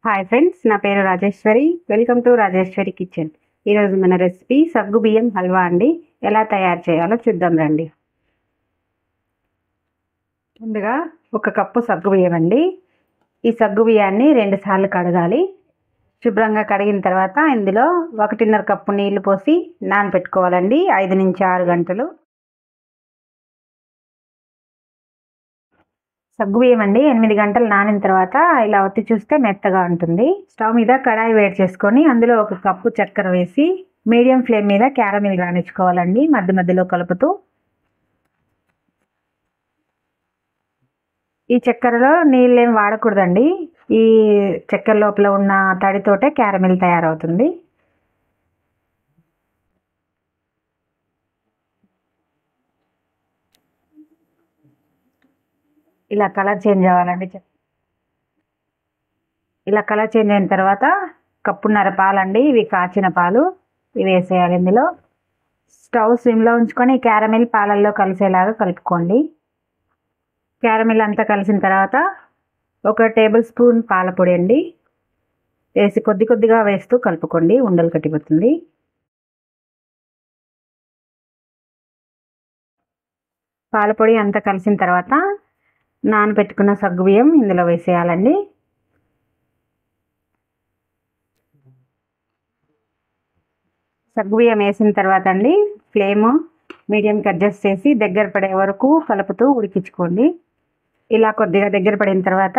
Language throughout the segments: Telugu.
హాయ్ ఫ్రెండ్స్, నా పేరు Rajeshwari. Welcome to Rajeshwari kitchen. ఈరోజు మన రెసిపీ సగ్గు బియ్యం హల్వా అండి. ఎలా తయారు చేయాలో చూద్దాం రండి. ముందుగా 1 కప్పు సగ్గు బియ్యం అండి. ఈ సగ్గు బియ్యాన్ని 2 సార్లు కడగాలి. శుభ్రంగా కడిగిన తర్వాత ఇందులో 1.5 కప్పు నీళ్లు పోసి నానబెట్టుకోవాలండి 5 నుంచి 6 గంటలు. సగ్గుబియ్యం అండి 8 గంటలు నానిన తర్వాత ఇలా ఒత్తి చూస్తే మెత్తగా ఉంటుంది. స్టవ్ మీద కడాయి వేడి చేసుకొని అందులో 1 కప్పు చక్కెర వేసి మీడియం ఫ్లేమ్ మీద క్యారమిల్ రానిచ్చుకోవాలండి, మధ్య మధ్యలో కలుపుతూ. ఈ చక్కెరలో నీళ్ళేం వాడకూడదండి. ఈ చక్కెర లోపల ఉన్న తడితోటే క్యారమిల్ తయారవుతుంది. ఇలా కలర్ చేంజ్ అవ్వాలండి. ఇలా కలర్ చేంజ్ అయిన తర్వాత 1.5 కప్పు పాలండి, ఇవి కాచిన పాలు, ఇవి వేసేయాలి ఇందులో. స్టవ్ సిమ్లో ఉంచుకొని క్యారమిల్ పాలల్లో కలిసేలాగా కలుపుకోండి. క్యారమిల్ అంతా కలిసిన తర్వాత 1 టేబుల్ స్పూన్ పాల పొడి అండి వేసి కొద్ది కొద్దిగా వేస్తూ కలుపుకోండి, ఉండలు కట్టిపోతుంది. పాల పొడి అంతా కలిసిన తర్వాత నానబెట్టుకున్న సగ్గుబియ్యం ఇందులో వేసేయాలండి. సగ్గుబియ్యం వేసిన తర్వాత అండి ఫ్లేమ్ మీడియంకి అడ్జస్ట్ చేసి దగ్గర పడే వరకు కలుపుతూ ఉడికించుకోండి. ఇలా కొద్దిగా దగ్గర పడిన తర్వాత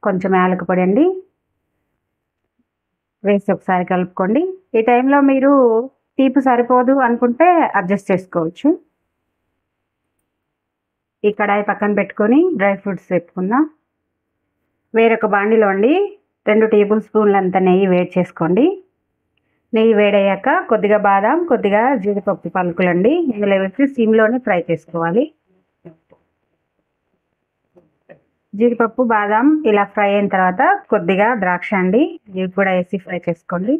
కొంచెం యాలక పొడి అండి వేసి ఒకసారి కలుపుకోండి. ఈ టైంలో మీరు తీపి సరిపోదు అనుకుంటే అడ్జస్ట్ చేసుకోవచ్చు. ఈ కడాయి పక్కన పెట్టుకొని డ్రై ఫ్రూట్స్ పెట్టుకుందాం. వేరొక బాండిలో అండి 2 టేబుల్ స్పూన్లంత నెయ్యి వేడి చేసుకోండి. నెయ్యి వేడయ్యాక కొద్దిగా బాదం, కొద్దిగా జీడిపప్పు పలుకులండి ఇందులో వేసి సిమ్లోనే ఫ్రై చేసుకోవాలి. జీడిపప్పు, బాదం ఇలా ఫ్రై అయిన తర్వాత కొద్దిగా ద్రాక్ష అండి, ఇవి కూడా వేసి ఫ్రై చేసుకోండి.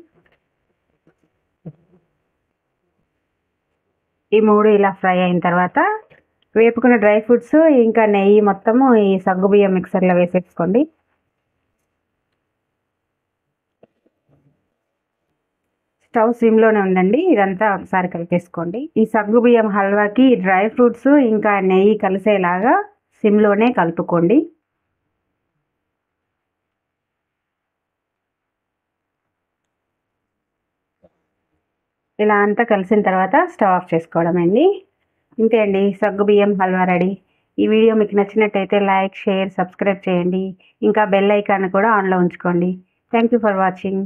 ఈ 3 ఇలా ఫ్రై అయిన తర్వాత వేపుకున్న డ్రై ఫ్రూట్స్ ఇంకా నెయ్యి మొత్తము ఈ సగ్గుబియ్యం మిక్సర్లో వేసేసుకోండి. స్టవ్ సిమ్లోనే ఉందండి, ఇదంతా ఒకసారి కలిపేసుకోండి. ఈ సగ్గుబియ్యం హల్వాకి డ్రై ఫ్రూట్స్ ఇంకా నెయ్యి కలిసేలాగా సిమ్లోనే కలుపుకోండి. ఇలా అంతా కలిసిన తర్వాత స్టవ్ ఆఫ్ చేసుకోవడమండి. ఇంతే అండి, సగ్గుబియ్యం హల్వా రెడీ. ఈ వీడియో మీకు నచ్చినట్టయితే లైక్, షేర్, సబ్స్క్రైబ్ చేయండి. ఇంకా బెల్ ఐకాన్ కూడా ఆన్లో ఉంచుకోండి. Thank you for watching.